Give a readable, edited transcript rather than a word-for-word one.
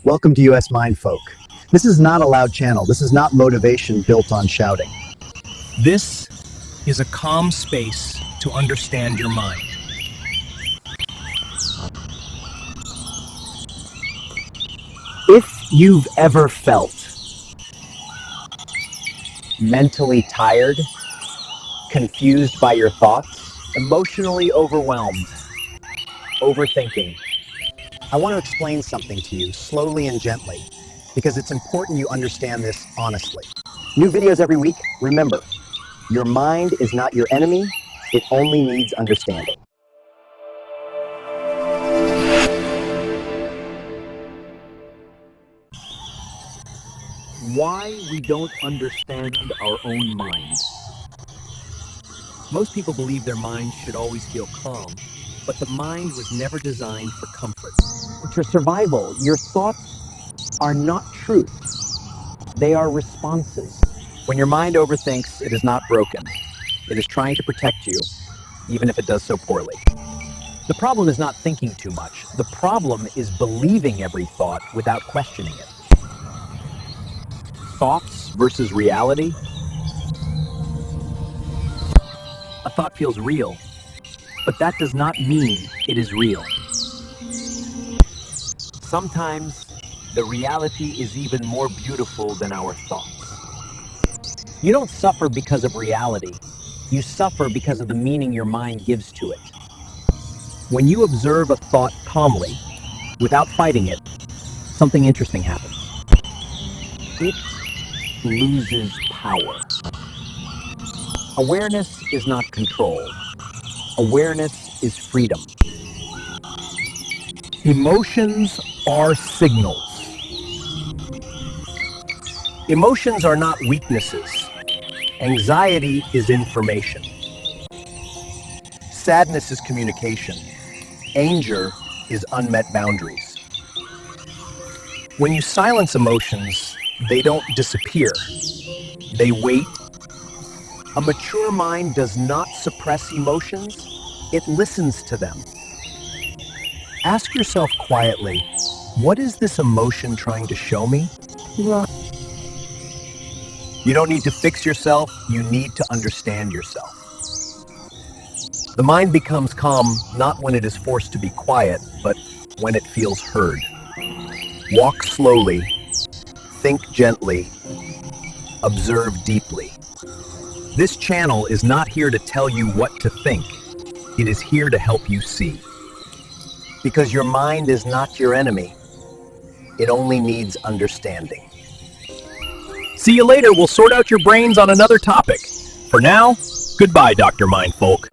Welcome to US Mindfolk. This is not a loud channel. This is not motivation built on shouting. This is a calm space to understand your mind. If you've ever felt mentally tired, confused by your thoughts, emotionally overwhelmed, overthinking, I want to explain something to you slowly and gently because it's important you understand this honestly. New videos every week. Remember, your mind is not your enemy. It only needs understanding. Why we don't understand our own mind. Most people believe their mind should always feel calm, but the mind was never designed for comfort. It's for survival. Your thoughts are not truth. They are responses. When your mind overthinks, it is not broken. It is trying to protect you, even if it does so poorly. The problem is not thinking too much. The problem is believing every thought without questioning it. Thoughts versus reality. A thought feels real, but that does not mean it is real. Sometimes the reality is even more beautiful than our thoughts. You don't suffer because of reality. You suffer because of the meaning your mind gives to it. When you observe a thought calmly, without fighting it, something interesting happens. It loses power. Awareness is not control. Awareness is freedom. Emotions are signals. Emotions are not weaknesses. Anxiety is information. Sadness is communication. Anger is unmet boundaries. When you silence emotions, they don't disappear. They wait. A mature mind does not suppress emotions. It listens to them. Ask yourself quietly, what is this emotion trying to show me? You don't need to fix yourself, you need to understand yourself. The mind becomes calm not when it is forced to be quiet, but when it feels heard. Walk slowly, think gently, observe deeply. This channel is not here to tell you what to think. It is here to help you see. Because your mind is not your enemy. It only needs understanding. See you later. We'll sort out your brains on another topic. For now, goodbye, Dr. Mindfolk.